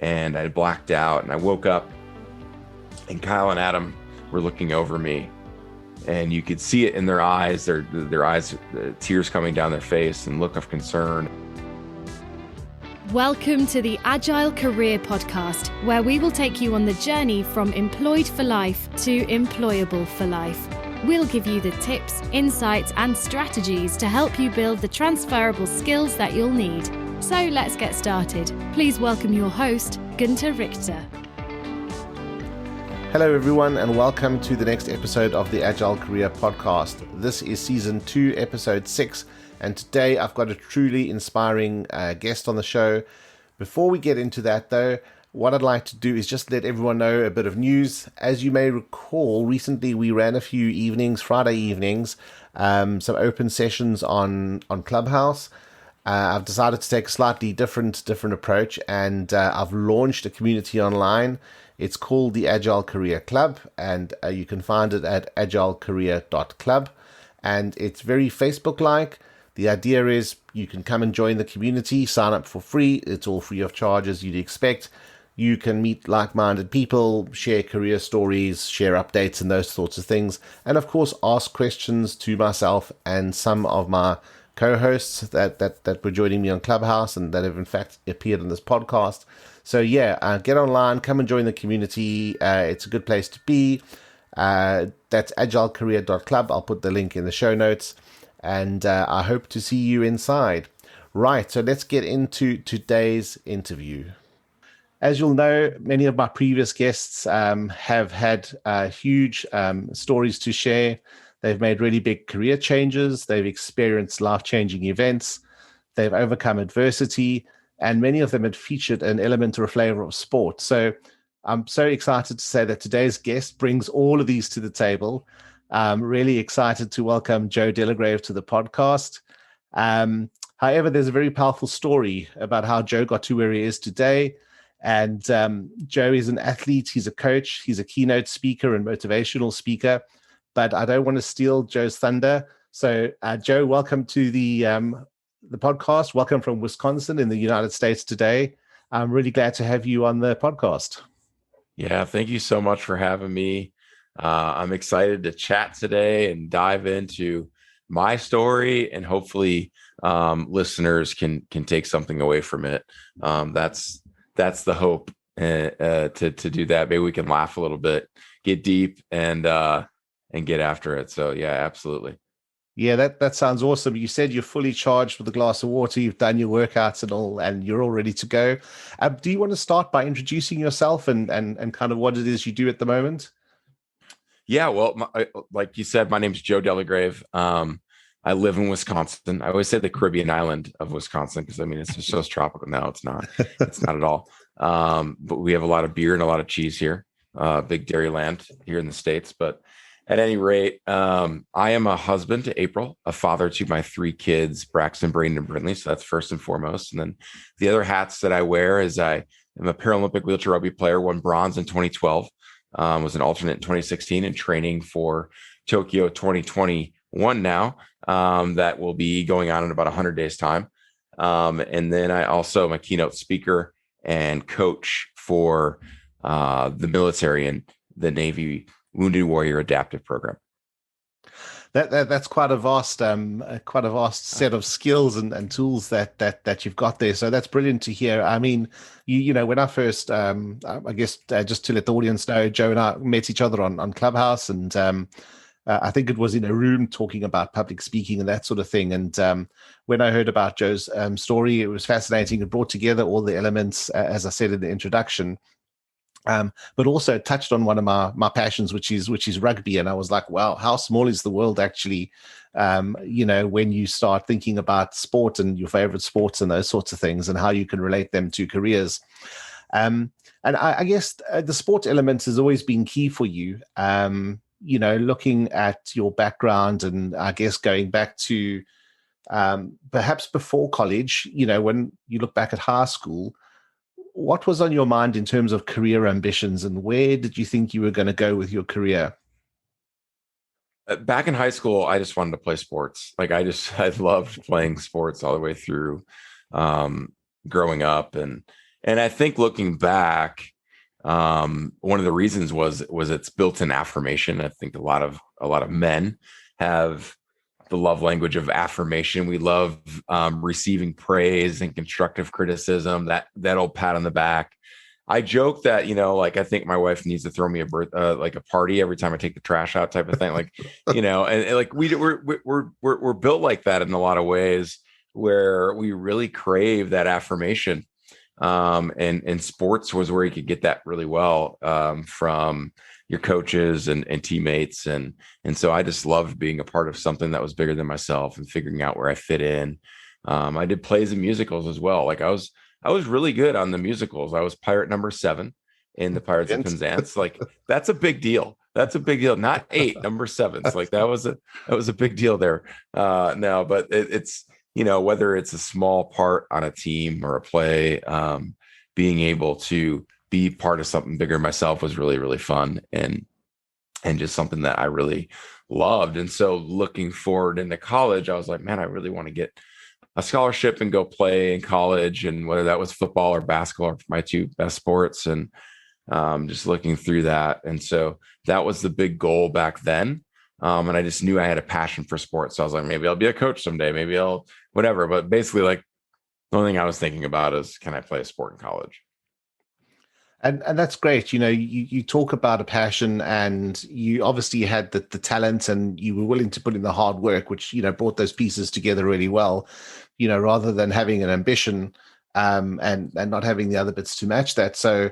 and I blacked out, and I woke up, and Kyle and Adam were looking over me, and you could see it in their eyes, their eyes, tears coming down their face and look of concern. Welcome to the Agile Career Podcast, where we will take you on the journey from employed for life to employable for life. We'll give you the tips, insights, and strategies to help you build the transferable skills that you'll need. So let's get started. Please welcome your host, Gunther Richter. Hello everyone, and welcome to the next episode of the Agile Career Podcast. This is Season 2, Episode 6, and today I've got a truly inspiring guest on the show. Before we get into that though, what I'd like to do is just let everyone know a bit of news. As you may recall, recently we ran a few evenings, Friday evenings, some open sessions on Clubhouse. I've decided to take a slightly different approach, and I've launched a community online. It's called the Agile Career Club, and you can find it at agilecareer.club, and it's very Facebook-like. The idea is you can come and join the community, sign up for free. It's all free of charge as you'd expect. You can meet like-minded people, share career stories, share updates and those sorts of things. And of course, ask questions to myself and some of my co-hosts that were joining me on Clubhouse and that have in fact appeared on this podcast. So yeah, get online, come and join the community. It's a good place to be. That's agilecareer.club. I'll put the link in the show notes. And I hope to see you inside. Right, so let's get into today's interview. As you'll know, many of my previous guests have had huge stories to share. They've made really big career changes. They've experienced life-changing events. They've overcome adversity. And many of them had featured an element or a flavor of sport. So I'm so excited to say that today's guest brings all of these to the table. I'm really excited to welcome Joe Delagrave to the podcast. However, there's a very powerful story about how Joe got to where he is today. And Joe is an athlete, he's a coach, he's a keynote speaker and motivational speaker. But I don't want to steal Joe's thunder. So Joe, welcome to the podcast. Welcome from Wisconsin in the United States today. I'm really glad to have you on the podcast. Yeah, thank you so much for having me. I'm excited to chat today and dive into my story, and hopefully listeners can take something away from it. That's the hope to do that. Maybe we can laugh a little bit, get deep, and get after it. So yeah, absolutely. Yeah, that sounds awesome. You said you're fully charged with a glass of water. You've done your workouts and all, and you're all ready to go. Do you want to start by introducing yourself and kind of what it is you do at the moment? Yeah, well, like you said, my name is Joe Delagrave. I live in Wisconsin. I always say the Caribbean island of Wisconsin because I mean it's just so tropical. No, it's not. It's not at all. But we have a lot of beer and a lot of cheese here. Big dairy land here in the States. But at any rate, I am a husband to April, a father to my 3 kids, Braxton, Braden, and Brinley. So that's first and foremost. And then the other hats that I wear is I am a Paralympic wheelchair rugby player, won bronze in 2012. Was an alternate in 2016 and training for Tokyo 2021 now. That will be going on in about 100 days time. And then I also am a keynote speaker and coach for the military and the Navy Wounded Warrior Adaptive Program. That's quite a vast set of skills and tools that you've got there. So that's brilliant to hear. I mean, you know, when I first, I guess just to let the audience know, Joe and I met each other on Clubhouse, and I think it was in a room talking about public speaking and that sort of thing. And when I heard about Joe's story, it was fascinating. It brought together all the elements, as I said in the introduction. But also touched on one of my passions, which is rugby. And I was like, wow, how small is the world actually, you know, when you start thinking about sport and your favorite sports and those sorts of things and how you can relate them to careers. And I guess the sport element has always been key for you, you know, looking at your background and I guess going back to perhaps before college, you know, when you look back at high school, what was on your mind in terms of career ambitions and where did you think you were going to go with your career? Back in high school, I just wanted to play sports. Like I loved playing sports all the way through growing up. And And I think looking back, one of the reasons was its built-in affirmation. I think a lot of men have the love language of affirmation. We love receiving praise and constructive criticism. That old pat on the back. I joke that, like, I think my wife needs to throw me like a party every time I take the trash out, type of thing. Like, and like we're built like that in a lot of ways, where we really crave that affirmation. And sports was where you could get that really well, from your coaches and teammates. And so I just loved being a part of something that was bigger than myself and figuring out where I fit in. I did plays and musicals as well. Like I was really good on the musicals. I was pirate number 7 in the Pirates of Penzance. Like, that's a big deal. That's a big deal. Not 8, number 7's. Like, that was a big deal there. No, but it's, whether it's a small part on a team or a play, being able to be part of something bigger myself was really, really fun, and just something that I really loved. And so looking forward into college, I was like, man, I really want to get a scholarship and go play in college, and whether that was football or basketball, my two best sports, and just looking through that. And so that was the big goal back then. And I just knew I had a passion for sports. So I was like, maybe I'll be a coach someday, maybe I'll whatever. But basically, like, the only thing I was thinking about is, can I play a sport in college? And that's great. You talk about a passion, and you obviously had the talent, and you were willing to put in the hard work, which, brought those pieces together really well, rather than having an ambition, and not having the other bits to match that. So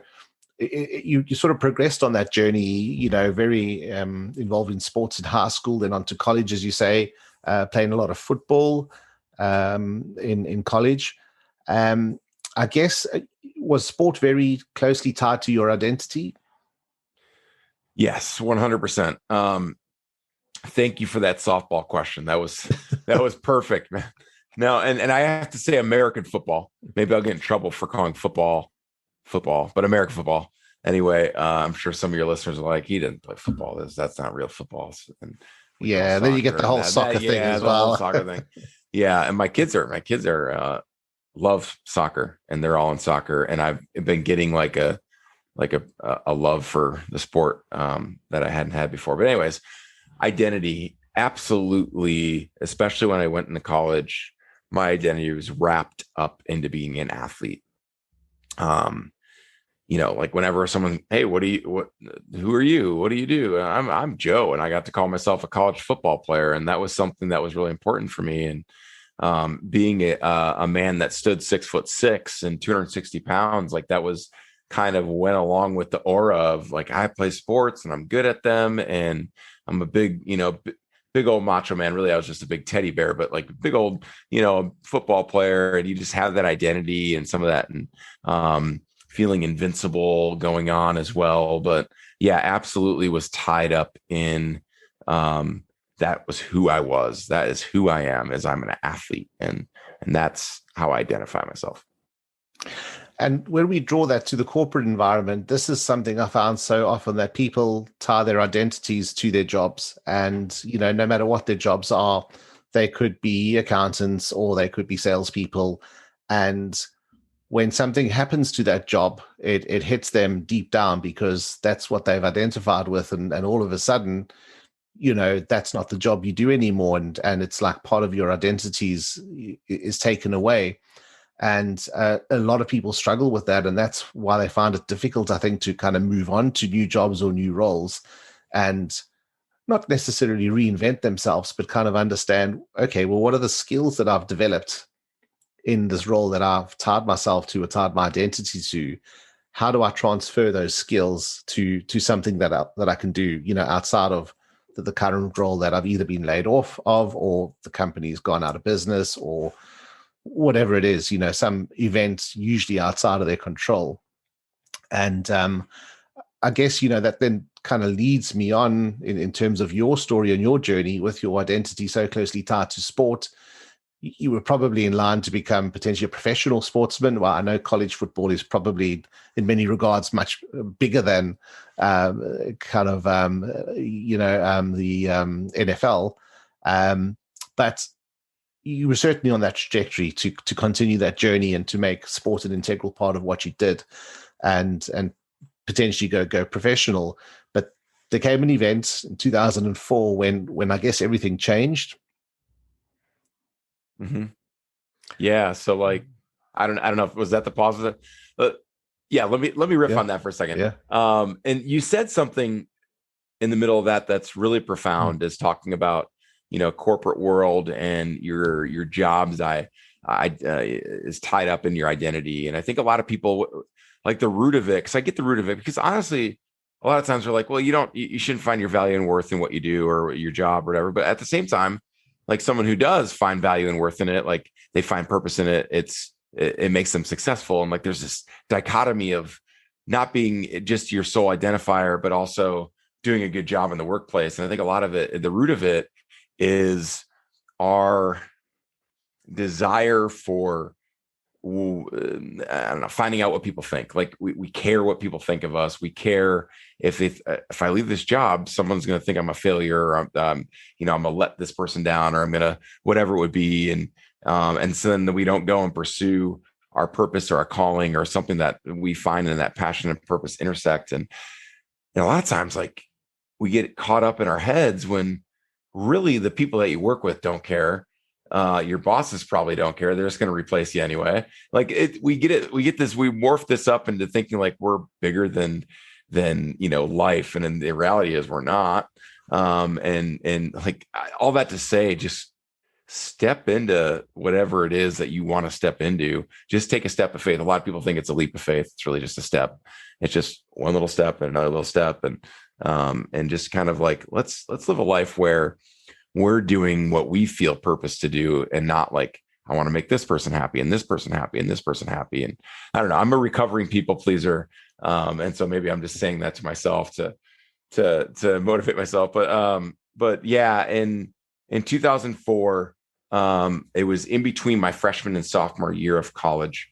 you sort of progressed on that journey, very involved in sports in high school, then on to college, as you say, playing a lot of football in college. I guess, was sport very closely tied to your identity? Yes, 100%. Thank you for that softball question. That was perfect, man. No, and I have to say American football. Maybe I'll get in trouble for calling football, but American football. Anyway, I'm sure some of your listeners are like, he didn't play football. That's not real football. And yeah, then you get the whole soccer thing as well. Soccer thing. Yeah, and my kids are love soccer, and they're all in soccer, and I've been getting like a love for the sport that I hadn't had before. But anyways, identity, absolutely, especially when I went into college, my identity was wrapped up into being an athlete. Like, whenever someone, hey, who are you? What do you do? I'm Joe, and I got to call myself a college football player, and that was something that was really important for me. And being a man that stood 6'6" and 260 pounds, like, that was kind of went along with the aura of, like, I play sports and I'm good at them, and I'm a big, big old macho man. Really, I was just a big teddy bear, but like big old, football player, and you just have that identity and some of that, and feeling invincible going on as well. But yeah, absolutely was tied up in that was who I was. That is who I am, is I'm an athlete. And that's how I identify myself. And when we draw that to the corporate environment, this is something I found so often, that people tie their identities to their jobs. And, no matter what their jobs are, they could be accountants or they could be salespeople. And when something happens to that job, it hits them deep down, because that's what they've identified with. And all of a sudden, that's not the job you do anymore. And it's like part of your identities is taken away. And a lot of people struggle with that. And that's why they find it difficult, I think, to kind of move on to new jobs or new roles, and not necessarily reinvent themselves, but kind of understand, okay, well, what are the skills that I've developed in this role that I've tied myself to, or tied my identity to? How do I transfer those skills to something that I can do, outside of the current role that I've either been laid off of, or the company's gone out of business, or whatever it is, some event usually outside of their control. And I guess, that then kind of leads me on in terms of your story and your journey with your identity so closely tied to sport. You were probably in line to become potentially a professional sportsman. Well, I know college football is probably in many regards much bigger than the NFL. But you were certainly on that trajectory to continue that journey and to make sport an integral part of what you did, and potentially go professional. But there came an event in 2004 when I guess everything changed. Mm-hmm. Yeah. So like, I don't know if was that the positive, but yeah, let me riff on that for a second. Yeah. And you said something in the middle of that that's really profound, is talking about, corporate world and your jobs is tied up in your identity. And I think a lot of people like the root of it, because I get the root of it, because honestly, a lot of times we're like, well, you shouldn't find your value and worth in what you do or your job or whatever. But at the same time, like someone who does find value and worth in it, like they find purpose in it, it makes them successful. And like there's this dichotomy of not being just your sole identifier, but also doing a good job in the workplace. And I think a lot of it, the root of it, is our desire for I don't know, finding out what people think. Like we care what people think of us. We care if I leave this job, someone's going to think I'm a failure, or I'm going to let this person down, or I'm going to whatever it would be. And so then we don't go and pursue our purpose or our calling or something that we find in that passion and purpose intersect. And a lot of times, like we get caught up in our heads when really the people that you work with don't care. Your bosses probably don't care. They're just going to replace you anyway. Like we morph this up into thinking like we're bigger than life. And then the reality is we're not. And like all that to say, just step into whatever it is that you want to step into. Just take a step of faith. A lot of people think it's a leap of faith. It's really just a step. It's just one little step and another little step. And just kind of like, let's live a life where we're doing what we feel purpose to do, and not like, I want to make this person happy and this person happy and this person happy. And I don't know, I'm a recovering people pleaser. And so maybe I'm just saying that to myself to motivate myself. But yeah, in 2004, it was in between my freshman and sophomore year of college.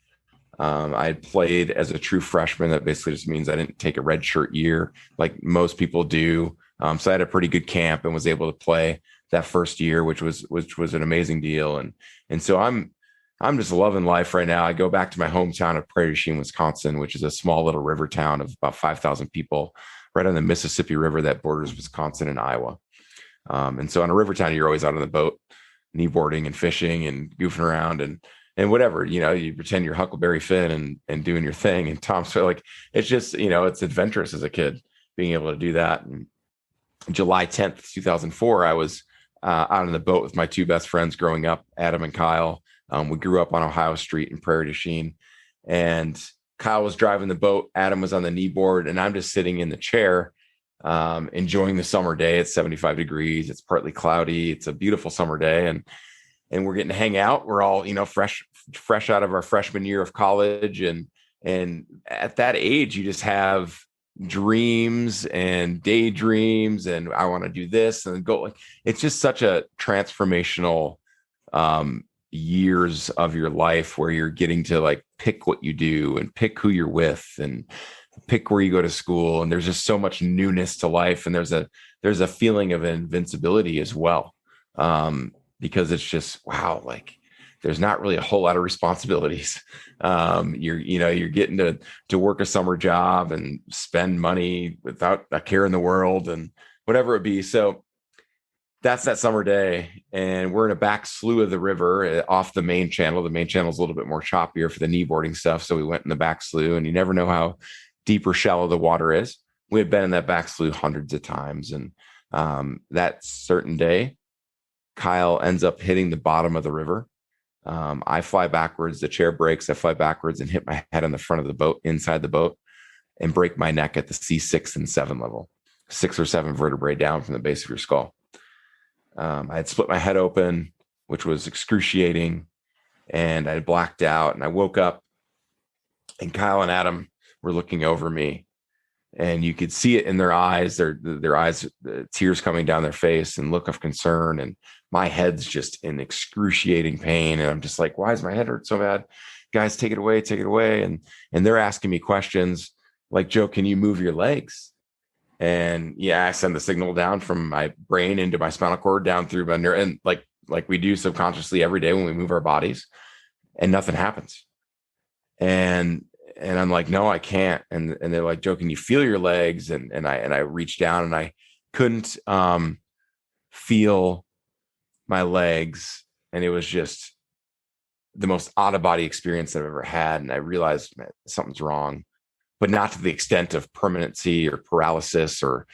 I had played as a true freshman. That basically just means I didn't take a red shirt year like most people do. So I had a pretty good camp and was able to play that first year, which was an amazing deal. And so I'm just loving life right now. I go back to my hometown of Prairie du Chien, Wisconsin, which is a small little river town of about 5,000 people right on the Mississippi River that borders Wisconsin and Iowa. And so on a river town, you're always out on the boat, kneeboarding and fishing and goofing around and whatever, you pretend you're Huckleberry Finn and doing your thing. And Tom's like, it's just, it's adventurous as a kid being able to do that. And July 10th, 2004, I was out on the boat with my two best friends growing up, Adam and Kyle. We grew up on Ohio Street in Prairie du Chien, and Kyle was driving the boat. Adam was on the kneeboard, and I'm just sitting in the chair, enjoying the summer day. It's 75 degrees. It's partly cloudy. It's a beautiful summer day. And we're getting to hang out. We're all, fresh out of our freshman year of college. And at that age, you just have dreams and daydreams, and I want to do this and go. Like, it's just such a transformational years of your life where you're getting to like pick what you do and pick who you're with and pick where you go to school. And there's just so much newness to life. And there's a feeling of invincibility as well. Because it's just, wow, like there's not really a whole lot of responsibilities. You're getting to work a summer job and spend money without a care in the world and whatever it be. So that's that summer day. And we're in a back slough of the river off the main channel. The main channel is a little bit more choppier for the kneeboarding stuff. So we went in the back slough, and you never know how deep or shallow the water is. We had been in that back slough hundreds of times. And that certain day, Kyle ends up hitting the bottom of the river. I fly backwards, the chair breaks, I fly backwards and hit my head on the front of the boat, inside the boat, and break my neck at the C6 and 7 level, 6 or 7 vertebrae down from the base of your skull. I had split my head open, which was excruciating, and I had blacked out, and I woke up, and Kyle and Adam were looking over me, and you could see it in their eyes, their eyes, tears coming down their face and look of concern. And my head's just in excruciating pain. And I'm just like, why does my head hurt so bad? Guys, take it away, take it away. And they're asking me questions like, Joe, can you move your legs? And yeah, I send the signal down from my brain into my spinal cord, down through my nerve, and like like we do subconsciously every day when we move our bodies, and nothing happens. And I'm like, no, I can't. And they're like, Joe, can you feel your legs? And I reached down and I couldn't feel my legs. And it was just the most out of body experience I've ever had. And I realized, man, something's wrong, but not to the extent of permanency or paralysis or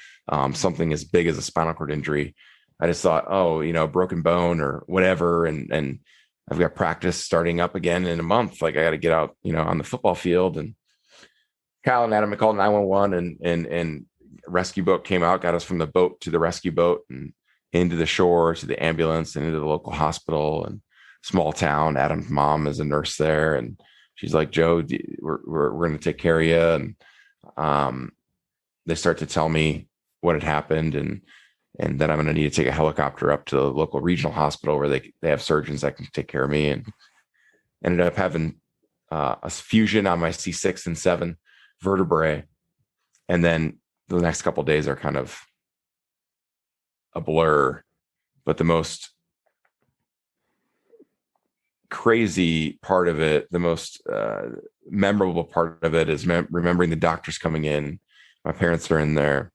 something as big as a spinal cord injury. I just thought, oh, broken bone or whatever. And I've got practice starting up again in a month. Like I got to get out, on the football field. And Kyle and Adam called 911 and rescue boat came out, got us from the boat to the rescue boat and into the shore to the ambulance and into the local hospital and small town. Adam's mom is a nurse there. And she's like, Joe, we're going to take care of you. And they start to tell me what had happened and then I'm going to need to take a helicopter up to the local regional hospital where they have surgeons that can take care of me, and ended up having a fusion on my C6 and 7 vertebrae. And then the next couple of days are kind of a blur, but the most crazy part of it, the most memorable part of it is remembering the doctors coming in. My parents are in there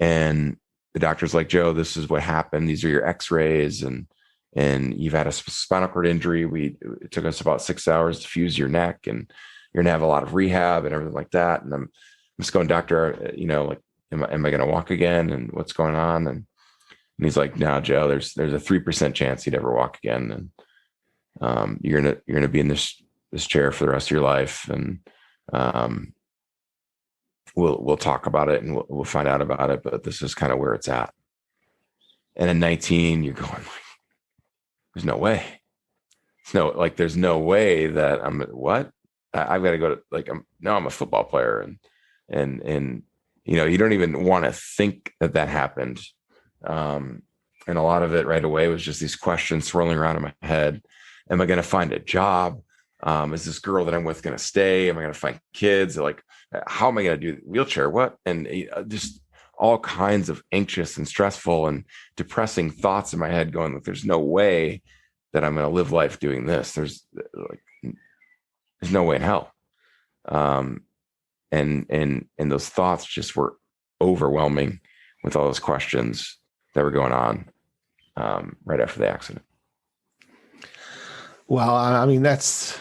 and the doctor's like, Joe, this is what happened. These are your x-rays and you've had a spinal cord injury. It took us about 6 hours to fuse your neck and you're going to have a lot of rehab and everything like that. And I'm just going, doctor, like, am I going to walk again? And what's going on? And he's like, no, Joe, there's a 3% chance you'd ever walk again. And you're going to be in this chair for the rest of your life. And we'll talk about it and we'll find out about it, but this is kind of where it's at. And at 19, you're going like, there's no way. There's no way that I've got to go to I'm a football player and you don't even want to think that happened. And a lot of it right away was just these questions swirling around in my head. Am I going to find a job? Is this girl that I'm with going to stay? Am I going to find kids? Like, how am I going to do the wheelchair? What? And just all kinds of anxious and stressful and depressing thoughts in my head going, like, there's no way that I'm going to live life doing this. There's no way in hell. And those thoughts just were overwhelming with all those questions that were going on right after the accident. Well, I mean, that's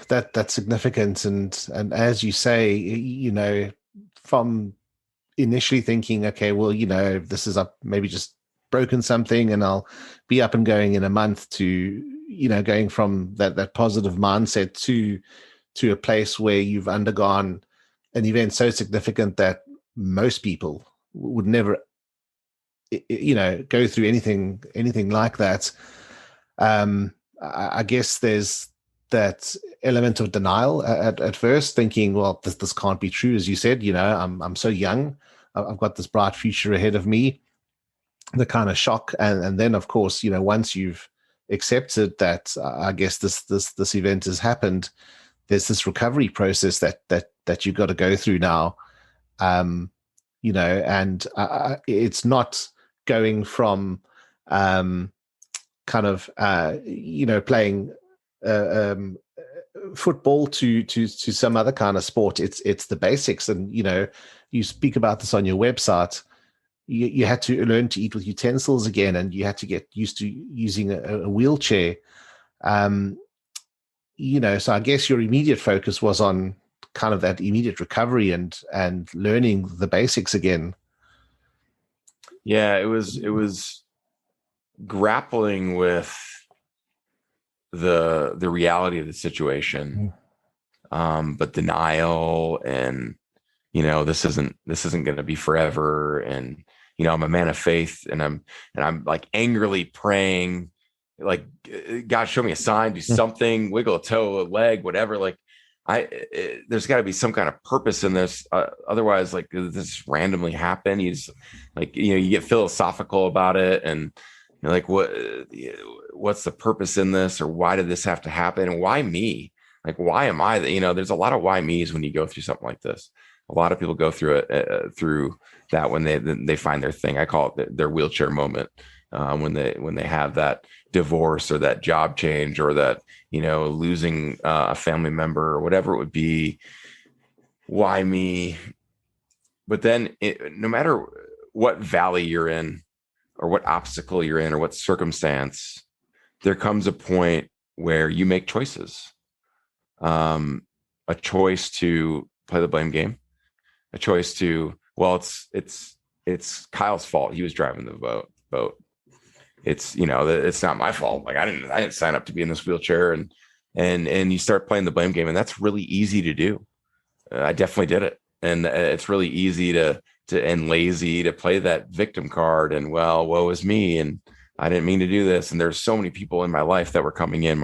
significant. And as you say, from initially thinking, okay, well, this is maybe just broken something and I'll be up and going in a month, to, going from that positive mindset to a place where you've undergone an event so significant that most people would never, go through anything like that. I guess there's that element of denial at first, thinking, well, this can't be true. As you said, I'm so young. I've got this bright future ahead of me. The kind of shock, and then of course, once you've accepted that, I guess this event has happened, there's this recovery process that you've got to go through now. And it's not going from playing football to some other kind of sport. It's the basics. And, you speak about this on your website. You had to learn to eat with utensils again, and you had to get used to using a wheelchair. So I guess your immediate focus was on kind of that immediate recovery and learning the basics again. Yeah, it was grappling with the reality of the situation, but denial and, this isn't going to be forever. And, I'm a man of faith, and I'm like angrily praying, like, God, show me a sign, do something, wiggle a toe, a leg, whatever. Like there's got to be some kind of purpose in this. Otherwise, like, this randomly happen. He's like, you get philosophical about it, and you're like, what's the purpose in this, or why did this have to happen, and why me? Like, why am I? There's a lot of why me's when you go through something like this. A lot of people go through it through that when they find their thing. I call it their wheelchair moment. when they have that divorce or that job change or that, losing a family member or whatever it would be. Why me? But then no matter what valley you're in or what obstacle you're in or what circumstance, there comes a point where you make choices. A choice to play the blame game, a choice to, well, it's Kyle's fault. He was driving the boat. It's not my fault. Like I didn't sign up to be in this wheelchair, and you start playing the blame game, and that's really easy to do. I definitely did it, and it's really easy to and lazy to play that victim card. And well, woe is me, and I didn't mean to do this. And there's so many people in my life that were coming in.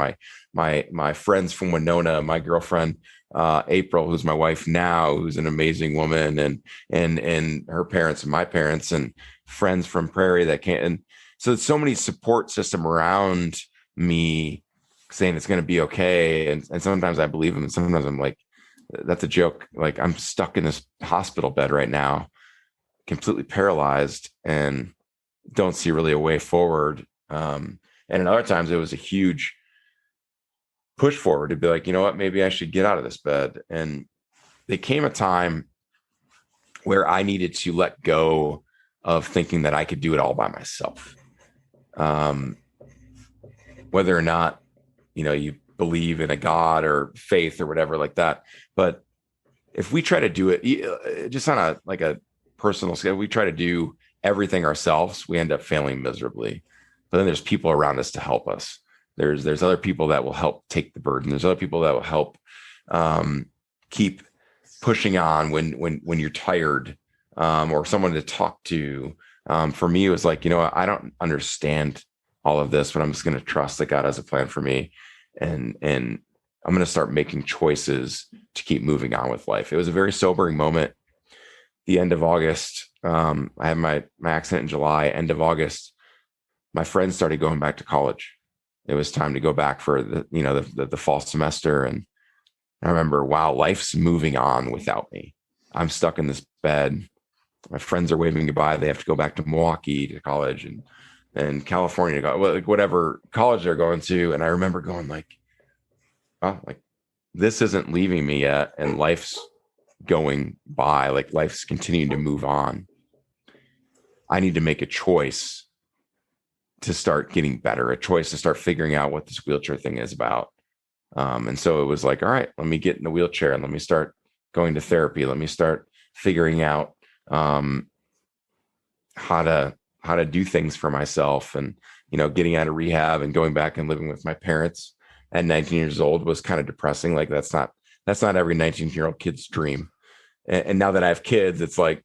My friends from Winona, my girlfriend April, who's my wife now, who's an amazing woman, and her parents and my parents, and friends from Prairie that came. And so there's so many support system around me saying it's going to be okay. And sometimes I believe them, and sometimes I'm like, that's a joke. Like I'm stuck in this hospital bed right now, completely paralyzed, and don't see really a way forward. And at other times it was a huge push forward to be like, you know what, maybe I should get out of this bed. And there came a time where I needed to let go of thinking that I could do it all by myself. Whether or not, you believe in a God or faith or whatever like that. But if we try to do it just on a personal scale, we try to do everything ourselves, we end up failing miserably. But then there's people around us to help us. There's other people that will help take the burden. There's other people that will help keep pushing on when you're tired, or someone to talk to. For me, it was like, I don't understand all of this, but I'm just going to trust that God has a plan for me, and I'm going to start making choices to keep moving on with life. It was a very sobering moment. The end of August, I had my accident in July. End of August, my friends started going back to college. It was time to go back for the fall semester. And I remember, wow, life's moving on without me. I'm stuck in this bed. My friends are waving goodbye. They have to go back to Milwaukee to college and California to go, like whatever college they're going to. And I remember going like, oh, like this isn't leaving me yet. And life's going by, like life's continuing to move on. I need to make a choice to start getting better, a choice to start figuring out what this wheelchair thing is about. And so it was like, all right, let me get in the wheelchair and let me start going to therapy. Let me start figuring out how to do things for myself. And, getting out of rehab and going back and living with my parents at 19 years old was kind of depressing. Like that's not every 19-year-old kid's dream. And now that I have kids, it's like,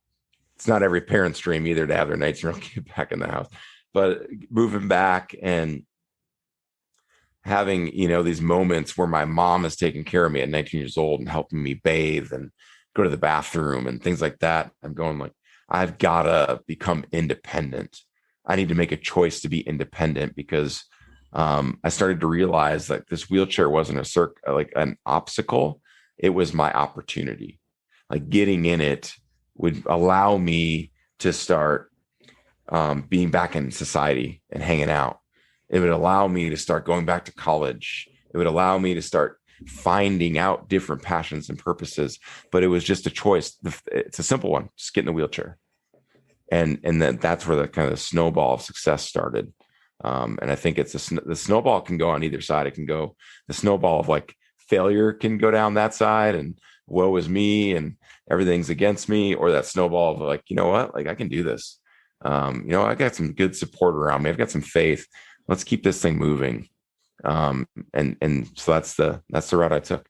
it's not every parent's dream either to have their 19-year-old kid back in the house. But moving back and having, these moments where my mom is taking care of me at 19 years old and helping me bathe and go to the bathroom and things like that. I'm going like, I've got to become independent. I need to make a choice to be independent because I started to realize that this wheelchair wasn't like an obstacle. It was my opportunity. Like getting in it would allow me to start being back in society and hanging out. It would allow me to start going back to college. It would allow me to start finding out different passions and purposes. But it was just a choice. It's a simple one. Just get in the wheelchair. And then that's where the kind of snowball of success started. And I think it's the snowball can go on either side. It can go, the snowball of like failure can go down that side and woe is me and everything's against me, or that snowball of like, you know what, like I can do this. I got some good support around me. I've got some faith. Let's keep this thing moving. And so that's the route I took.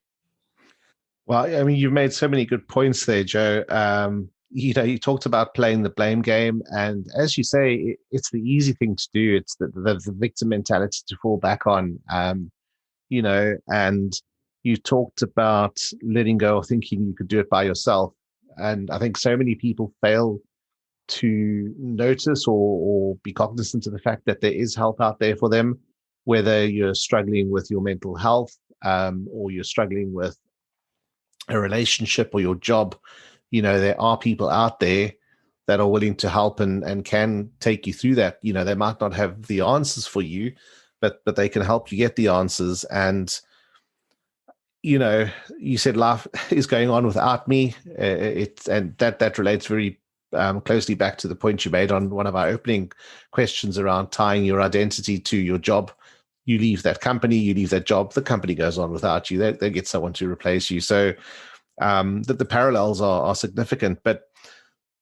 Well, I mean, you've made so many good points there, Joe. You talked about playing the blame game, and as you say, it's the easy thing to do. It's the victim mentality to fall back on. And you talked about letting go of thinking you could do it by yourself. And I think so many people fail to notice or be cognizant of the fact that there is help out there for them, whether you're struggling with your mental health, or you're struggling with a relationship or your job. There are people out there that are willing to help and can take you through that. They might not have the answers for you, but they can help you get the answers. And you said life is going on without me. And that relates very closely back to the point you made on one of our opening questions around tying your identity to your job. You leave that company, you leave that job, the company goes on without you. They get someone to replace you. So the parallels are significant. But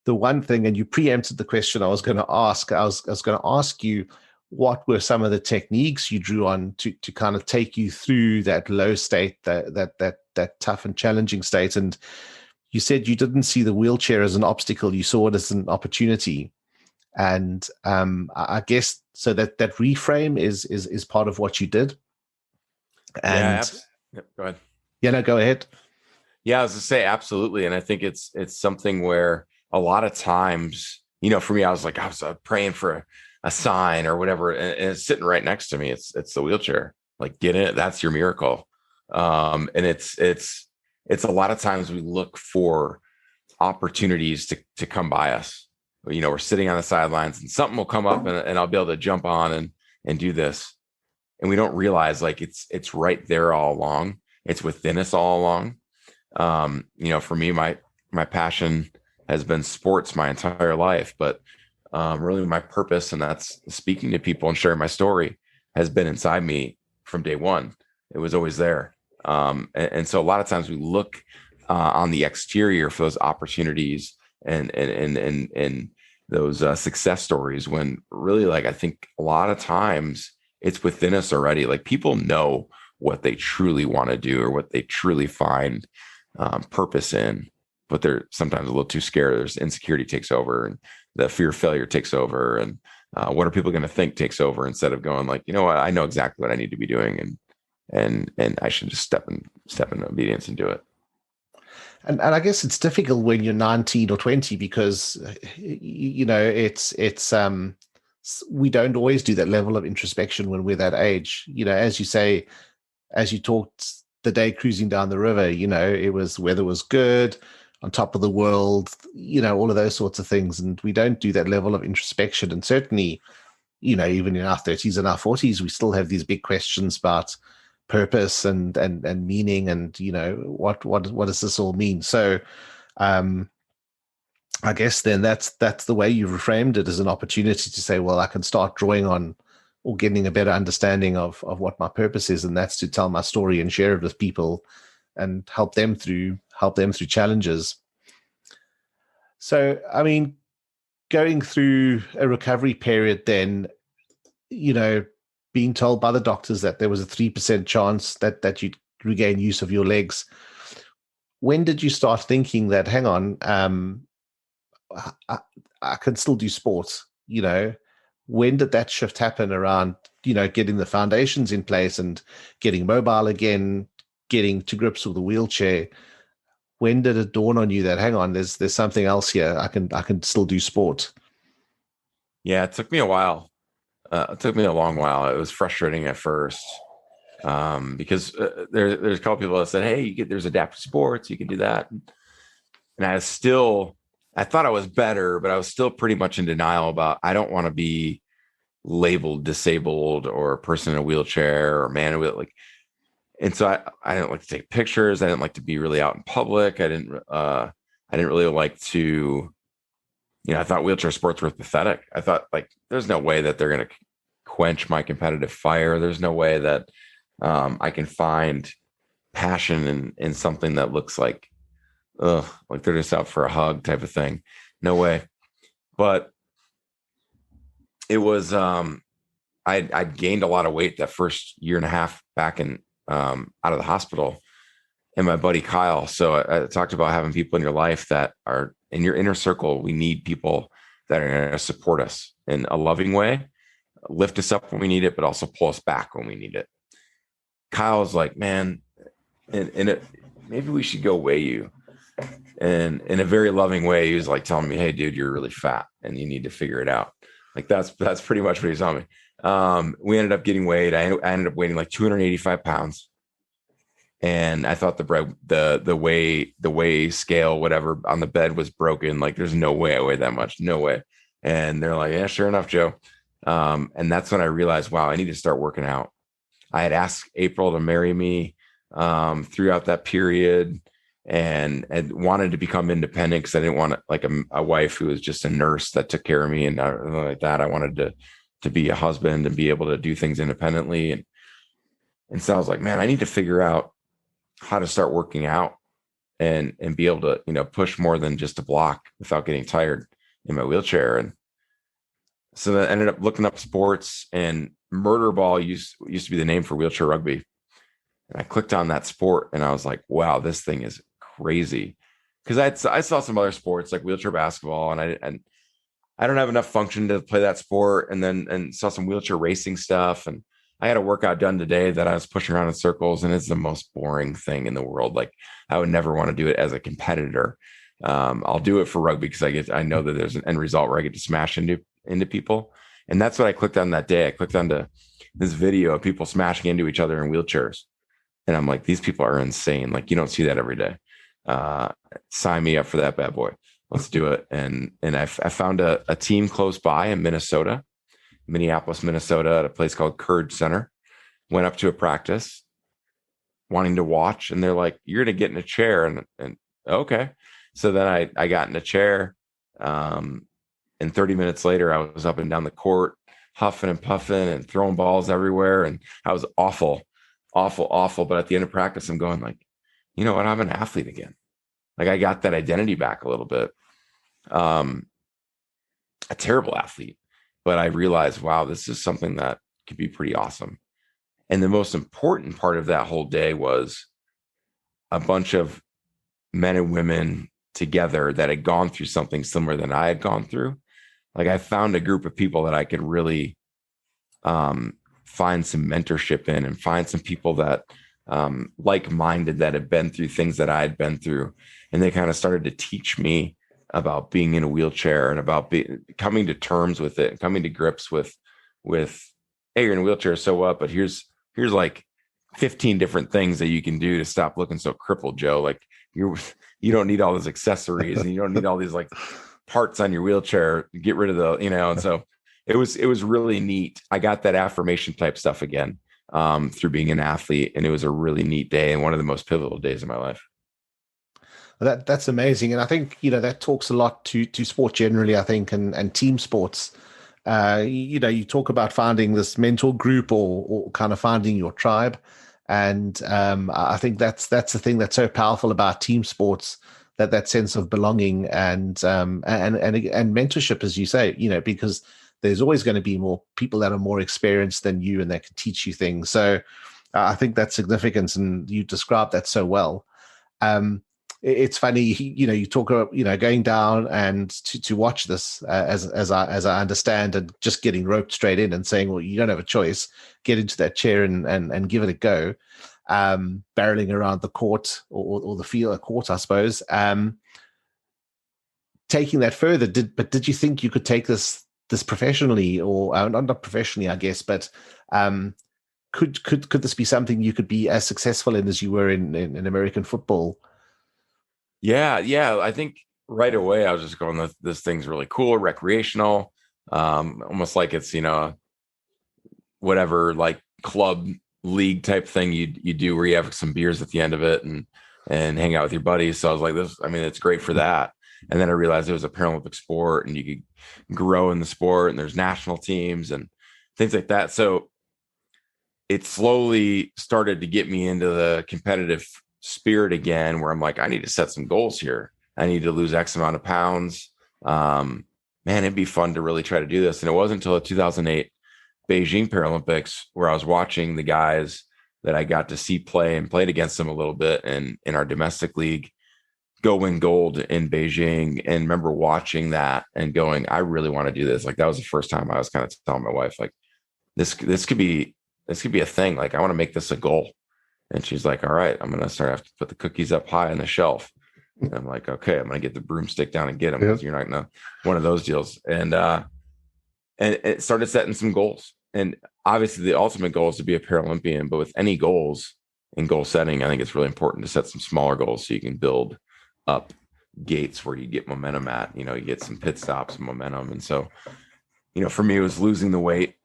the one thing, and you preempted the question I was going to ask, I was going to ask you, what were some of the techniques you drew on to kind of take you through that low state, that tough and challenging state? And you said you didn't see the wheelchair as an obstacle, you saw it as an opportunity. And I guess so that reframe is part of what you did. And go ahead. Yeah, no, go ahead. Yeah, I was to say absolutely, and I think it's something where a lot of times, for me, I was praying for a sign or whatever, and it's sitting right next to me. It's the wheelchair. Like, get in it. That's your miracle. And it's a lot of times we look for opportunities to come by us. We're sitting on the sidelines and something will come up and I'll be able to jump on and do this. And we don't realize it's right there all along. It's within us all along. For me, my passion has been sports my entire life, but really my purpose, and that's speaking to people and sharing my story, has been inside me from day one. It was always there. And so a lot of times we look on the exterior for those opportunities and those success stories, when really, I think a lot of times it's within us already. Like, people know what they truly want to do or what they truly find purpose in, but they're sometimes a little too scared. There's insecurity takes over, and the fear of failure takes over, and what are people going to think takes over, instead of going what, I know exactly what I need to be doing, and I should just step in obedience and do it. And I guess it's difficult when you're 19 or 20, because it's we don't always do that level of introspection when we're that age. As you say, as you talked the day cruising down the river, weather was good, on top of the world, all of those sorts of things. And we don't do that level of introspection. And certainly, even in our 30s and our 40s, we still have these big questions about purpose and meaning, and, what does this all mean? So I guess then that's the way you reframed it, as an opportunity to say, well, I can start drawing on or getting a better understanding of what my purpose is. And that's to tell my story and share it with people and help them through challenges. So, I mean, going through a recovery period, then, being told by the doctors that there was a 3% chance that you'd regain use of your legs. When did you start thinking that, hang on, I can still do sports? When did that shift happen around, getting the foundations in place and getting mobile again, getting to grips with the wheelchair? When did it dawn on you that, hang on, there's something else here? I can still do sport. Yeah, it took me a while. It took me a long while. It was frustrating at first because there's a couple people that said, "Hey, there's adaptive sports, you can do that." And I thought I was better, but I was still pretty much in denial about, I don't want to be labeled disabled or a person in a wheelchair or man with and so I didn't like to take pictures. I didn't like to be really out in public. I didn't really like to, I thought wheelchair sports were pathetic. I thought, there's no way that they're going to quench my competitive fire. There's no way that I can find passion in something that looks like they're just out for a hug type of thing. No way. But it was, I'd gained a lot of weight that first year and a half back out of the hospital, and my buddy Kyle. So I talked about having people in your life that are in your inner circle. We need people that are going to support us in a loving way, lift us up when we need it, but also pull us back when we need it. Kyle's like, man, maybe we should go weigh you. And in a very loving way, he was telling me, "Hey, dude, you're really fat and you need to figure it out." That's pretty much what he was telling me. We ended up getting weighed. I ended up weighing 285 pounds. and I thought the weigh scale, whatever, on the bed was broken. Like, there's no way I weigh that much, no way. And they're like, yeah, sure enough, Joe. And that's when I realized, wow, I need to start working out. I had asked April to marry me throughout that period, and wanted to become independent because I didn't want like a wife who was just a nurse that took care of me and like that. I wanted to be a husband and be able to do things independently. And so I was like, man, I need to figure out how to start working out and be able to, push more than just a block without getting tired in my wheelchair. And so I ended up looking up sports, and murder ball used to be the name for wheelchair rugby. And I clicked on that sport and I was like, wow, this thing is crazy. Because I saw some other sports like wheelchair basketball, and I don't have enough function to play that sport, and saw some wheelchair racing stuff. And I had a workout done today that I was pushing around in circles, and it's the most boring thing in the world. Like, I would never want to do it as a competitor. I'll do it for rugby because I know that there's an end result where I get to smash into people. And that's what I clicked on that day. I clicked onto this video of people smashing into each other in wheelchairs. And I'm like, these people are insane. Like, you don't see that every day. Sign me up for that bad boy. Let's do it. And I found a team close by in Minneapolis, Minnesota, at a place called Courage Center. Went up to a practice, wanting to watch. And they're like, you're going to get in a chair. And okay. So then I got in a chair. And 30 minutes later, I was up and down the court, huffing and puffing and throwing balls everywhere. And I was awful. But at the end of practice, I'm going like, you know what? I'm an athlete again. Like, I got that identity back a little bit. A terrible athlete, but I realized, wow, this is something that could be pretty awesome. And the most important part of that whole day was a bunch of men and women together that had gone through something similar than I had gone through. Like, I found a group of people that I could really find some mentorship in, and find some people that like-minded, that had been through things that I had been through. And they kind of started to teach me about being in a wheelchair, and about coming to terms with it, and coming to grips with, hey, you're in a wheelchair, so what? But here's like 15 different things that you can do to stop looking so crippled, Joe. Like, you don't need all those accessories, and you don't need all these like parts on your wheelchair. Get rid of and so it was really neat. I got that affirmation type stuff again through being an athlete, and it was a really neat day, and one of the most pivotal days of my life. That's amazing. And I think, that talks a lot to sport generally, I think, and team sports. You talk about finding this mentor group, or kind of finding your tribe. And I think that's the thing that's so powerful about team sports, that sense of belonging and mentorship, as you say, because there's always going to be more people that are more experienced than you and that can teach you things. So I think that's significant, and you described that so well. It's funny, you talk about, going down and to watch this, as I understand, and just getting roped straight in and saying, well, you don't have a choice, get into that chair and give it a go, barreling around the court or the field, court, I suppose. Taking that further, did you think you could take this professionally, or not professionally, I guess, but could this be something you could be as successful in as you were in American football? Yeah. I think right away I was just going, this thing's really cool, recreational, almost like it's, whatever, like club league type thing you do where you have some beers at the end of it and hang out with your buddies. So I was like, it's great for that. And then I realized it was a Paralympic sport, and you could grow in the sport, and there's national teams and things like that. So it slowly started to get me into the competitive spirit again, where I'm like, I need to set some goals here. I need to lose X amount of pounds. Man, it'd be fun to really try to do this. And it wasn't until the 2008 Beijing Paralympics where I was watching the guys that I got to see play and played against them a little bit in our domestic league go win gold in Beijing, and remember watching that and going, I really want to do this. Like, that was the first time I was kind of telling my wife, like, this could be a thing. Like, I want to make this a goal. And she's like, all right, I'm going to have to put the cookies up high on the shelf. And I'm like, okay, I'm going to get the broomstick down and get them, because you're not going to, one of those deals. And it started setting some goals. And obviously the ultimate goal is to be a Paralympian, but with any goals, in goal setting, I think it's really important to set some smaller goals so you can build up gates where you get momentum at, you get some pit stops and momentum. And so, for me, it was losing the weight,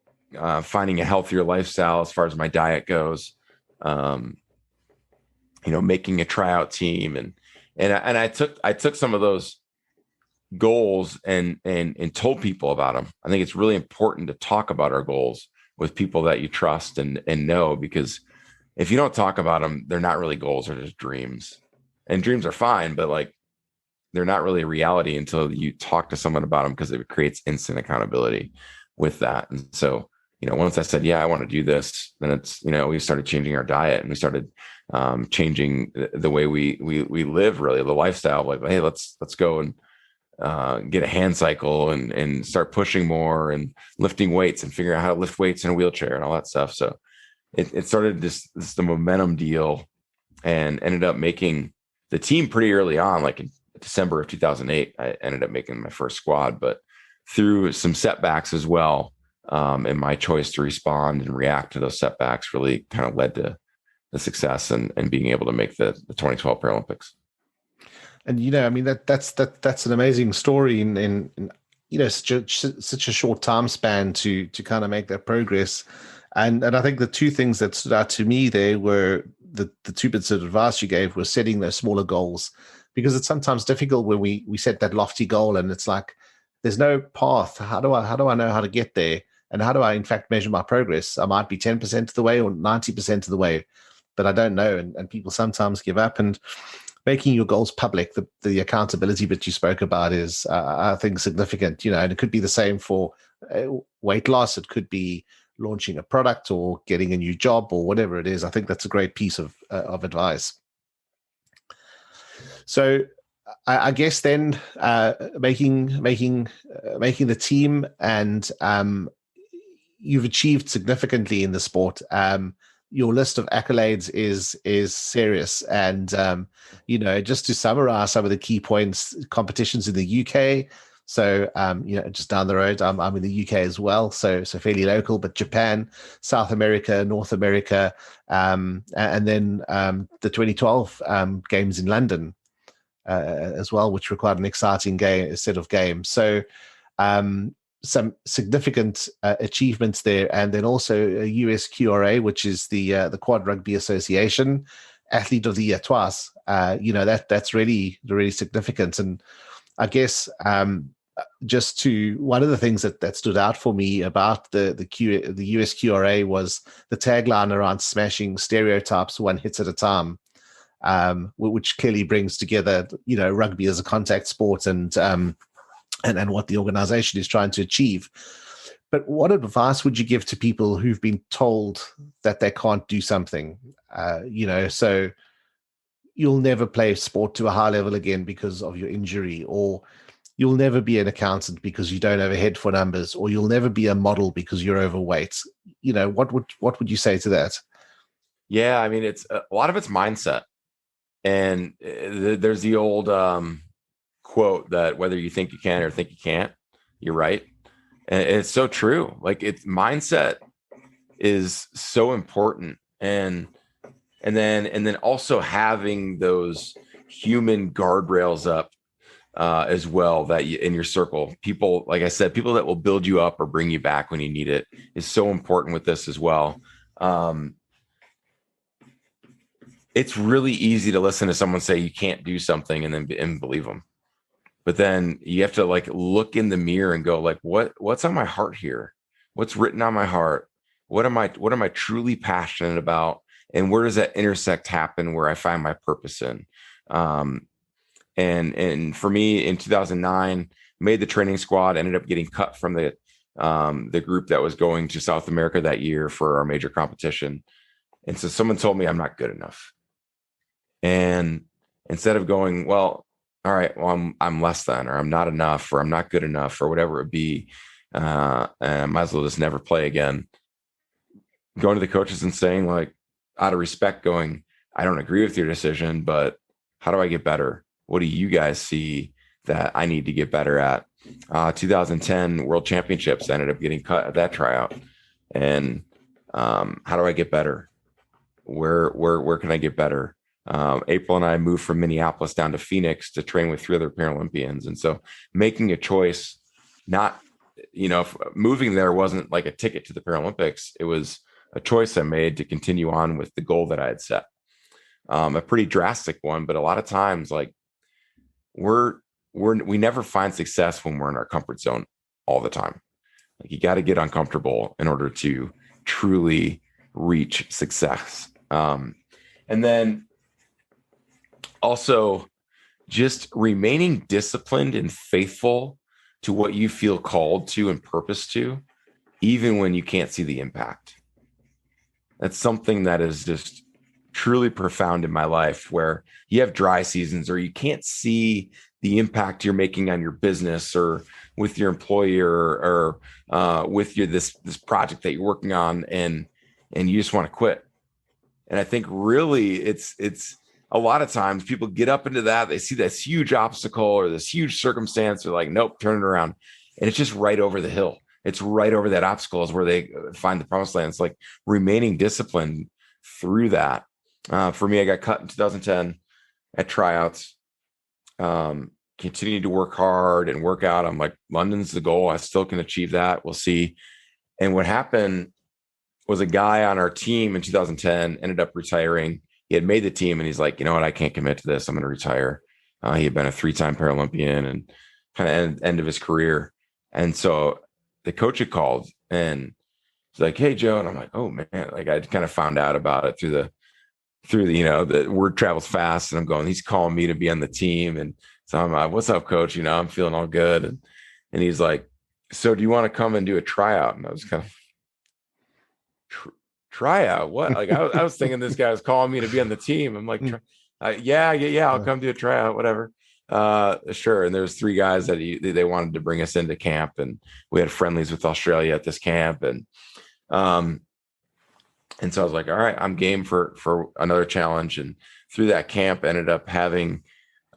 finding a healthier lifestyle as far as my diet goes, making a tryout team. And I took some of those goals and told people about them. I think it's really important to talk about our goals with people that you trust and know, because if you don't talk about them, they're not really goals, they're just dreams. And dreams are fine, but like they're not really a reality until you talk to someone about them, because it creates instant accountability with that. And so, once I said, yeah, I want to do this, then it's, we started changing our diet, and we started changing the way we live, really the lifestyle. Like, hey, let's go and get a hand cycle and start pushing more and lifting weights and figure out how to lift weights in a wheelchair and all that stuff. So it started the momentum deal, and ended up making the team pretty early on, like in December of 2008, I ended up making my first squad, but through some setbacks as well. And my choice to respond and react to those setbacks really kind of led to the success and being able to make the 2012 Paralympics. And, I mean, that's an amazing story in such a short time span to kind of make that progress. And I think the two things that stood out to me there were the two bits of advice you gave were setting those smaller goals, because it's sometimes difficult when we set that lofty goal and it's like, there's no path. How do I know how to get there? And how do I, in fact, measure my progress? I might be 10% of the way or 90% of the way, but I don't know. And people sometimes give up. And making your goals public, the accountability that you spoke about is, I think, significant. And it could be the same for weight loss. It could be launching a product or getting a new job or whatever it is. I think that's a great piece of advice. So I guess then making the team, and you've achieved significantly in the sport. Your list of accolades is serious, and just to summarize some of the key points: competitions in the UK. So just down the road, I'm in the UK as well, so fairly local. But Japan, South America, North America, and then the 2012 games in London as well, which required an exciting set of games. So some significant achievements there, and then also a USQRA, which is the Quad Rugby Association Athlete of the Year twice. That's really really significant. And I guess one of the things that stood out for me about the USQRA was the tagline around smashing stereotypes one hit at a time, which clearly brings together rugby as a contact sport and what the organization is trying to achieve. But what advice would you give to people who've been told that they can't do something? So you'll never play sport to a high level again because of your injury, or you'll never be an accountant because you don't have a head for numbers, or you'll never be a model because you're overweight. What would you say to that? Yeah, I mean, it's a lot of it's mindset. And there's the old quote that whether you think you can or think you can't, you're right. And it's so true. Like, it's mindset is so important. And then also having those human guardrails up as well, that in your circle, people, like I said, people that will build you up or bring you back when you need it is so important with this as well. It's really easy to listen to someone say you can't do something and believe them. But then you have to look in the mirror and go what's on my heart here? What's written on my heart? What am I truly passionate about? And where does that intersect happen where I find my purpose in? And for me in 2009, made the training squad, ended up getting cut from the group that was going to South America that year for our major competition. And so someone told me I'm not good enough. And instead of going, well, all right, well, I'm less than, or I'm not enough, or I'm not good enough, or whatever it be, and I might as well just never play again. Going to the coaches and saying, out of respect, going, I don't agree with your decision, but how do I get better? What do you guys see that I need to get better at? 2010 World Championships, I ended up getting cut at that tryout. And how do I get better? where can I get better? April and I moved from Minneapolis down to Phoenix to train with 3 other Paralympians. And so making a choice, not, moving there wasn't like a ticket to the Paralympics. It was a choice I made to continue on with the goal that I had set. A pretty drastic one, but a lot of times, like we never find success when we're in our comfort zone all the time. Like you got to get uncomfortable in order to truly reach success. And then also just remaining disciplined and faithful to what you feel called to and purpose to, even when you can't see the impact. That's something that is just truly profound in my life, where you have dry seasons or you can't see the impact you're making on your business or with your employer or with your this project that you're working on, and you just want to quit. And I think really it's a lot of times people get up into that, they see this huge obstacle or this huge circumstance, they're like, nope, turn it around. And it's just right over the hill. It's right over that obstacle is where they find the promised land. It's like remaining disciplined through that. For me, I got cut in 2010 at tryouts. Continued to work hard and work out. I'm like, London's the goal. I still can achieve that. We'll see. And what happened was a guy on our team in 2010 ended up retiring. He had made the team and he's like, you know what? I can't commit to this. I'm going to retire. He had been a 3-time Paralympian and kind of end of his career. And so the coach had called and he's like, hey, Joe. And I'm like, oh man, like I kind of found out about it through the, the word travels fast. And I'm going, he's calling me to be on the team. And so I'm like, what's up, coach? I'm feeling all good. And he's like, so do you want to come and do a tryout? And I was kind of, tryout? What? Like I was thinking this guy was calling me to be on the team. I'm like, yeah, I'll come do a tryout, whatever. Sure. And there's 3 guys that they wanted to bring us into camp, and we had friendlies with Australia at this camp. And so I was like, all right, I'm game for another challenge. And through that camp, ended up having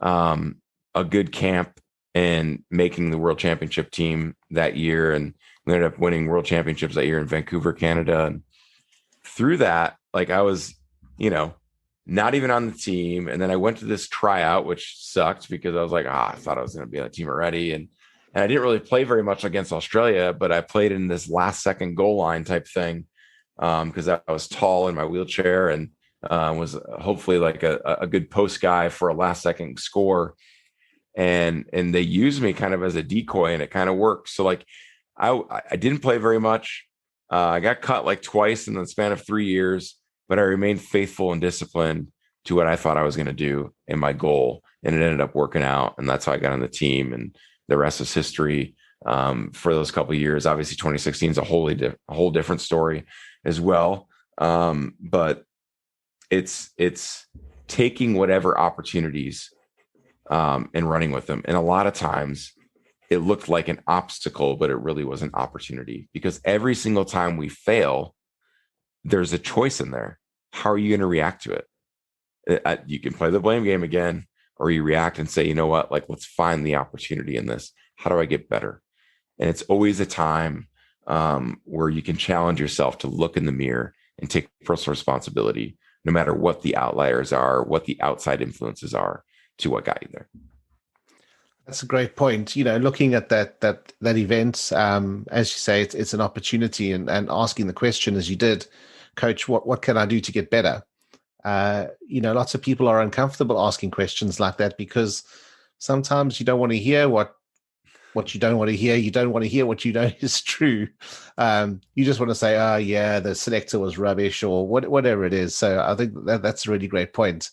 a good camp and making the world championship team that year. And we ended up winning world championships that year in Vancouver, Canada. And through that, like I was, not even on the team. And then I went to this tryout, which sucked because I was like, I thought I was going to be on the team already. And I didn't really play very much against Australia, but I played in this last second goal line type thing because I was tall in my wheelchair and was hopefully like a good post guy for a last second score. And they used me kind of as a decoy, and it kind of worked. So like I didn't play very much. I got cut like twice in the span of 3 years, but I remained faithful and disciplined to what I thought I was going to do and my goal. And it ended up working out. And that's how I got on the team. And the rest is history for those couple of years. Obviously, 2016 is a whole different story as well. But it's taking whatever opportunities and running with them. And a lot of times it looked like an obstacle, but it really was an opportunity, because every single time we fail, there's a choice in there. How are you going to react to it? You can play the blame game again, or you react and say, you know what, like, let's find the opportunity in this. How do I get better? And it's always a time where you can challenge yourself to look in the mirror and take personal responsibility, no matter what the outliers are, what the outside influences are to what got you there. That's a great point. Looking at that event, as you say, it's an opportunity, and asking the question as you did, Coach, what can I do to get better? Lots of people are uncomfortable asking questions like that because sometimes you don't want to hear what you don't want to hear. You don't want to hear what you know is true. You just want to say, oh yeah, the selector was rubbish, or whatever it is. So I think that's a really great point.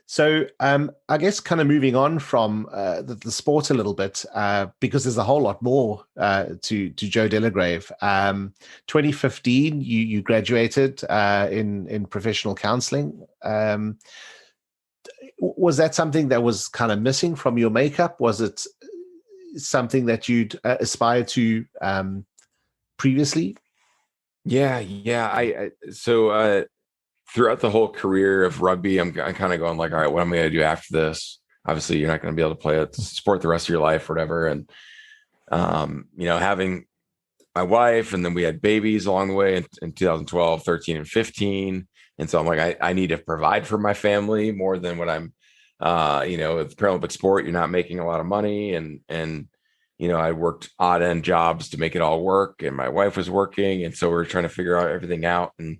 So I guess kind of moving on from the sport a little bit, because there's a whole lot more to Joe Delagrave. 2015, you graduated in professional counseling. Was that something that was kind of missing from your makeup? Was it something that you'd aspired to previously? Yeah. So throughout the whole career of rugby, I'm kind of going like, all right, what am I going to do after this? Obviously, you're not going to be able to play a sport the rest of your life or whatever. And, having my wife, and then we had babies along the way in 2012, 13, and 15. And so I'm like, I need to provide for my family more than what I'm, with Paralympic sport, you're not making a lot of money. I worked odd end jobs to make it all work. And my wife was working. And so we were trying to figure out everything out and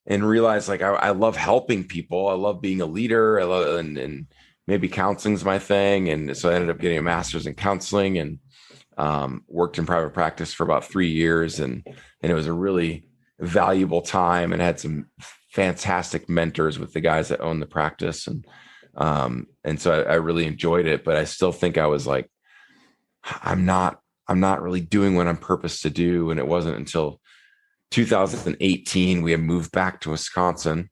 realize like, I love helping people. I love being a leader. I love, and maybe counseling's my thing. And so I ended up getting a master's in counseling and worked in private practice for about 3 years. And it was a really valuable time and had some fantastic mentors with the guys that own the practice. And so I really enjoyed it, but I still think I was like, I'm not really doing what I'm purposed to do. And it wasn't until 2018, we had moved back to Wisconsin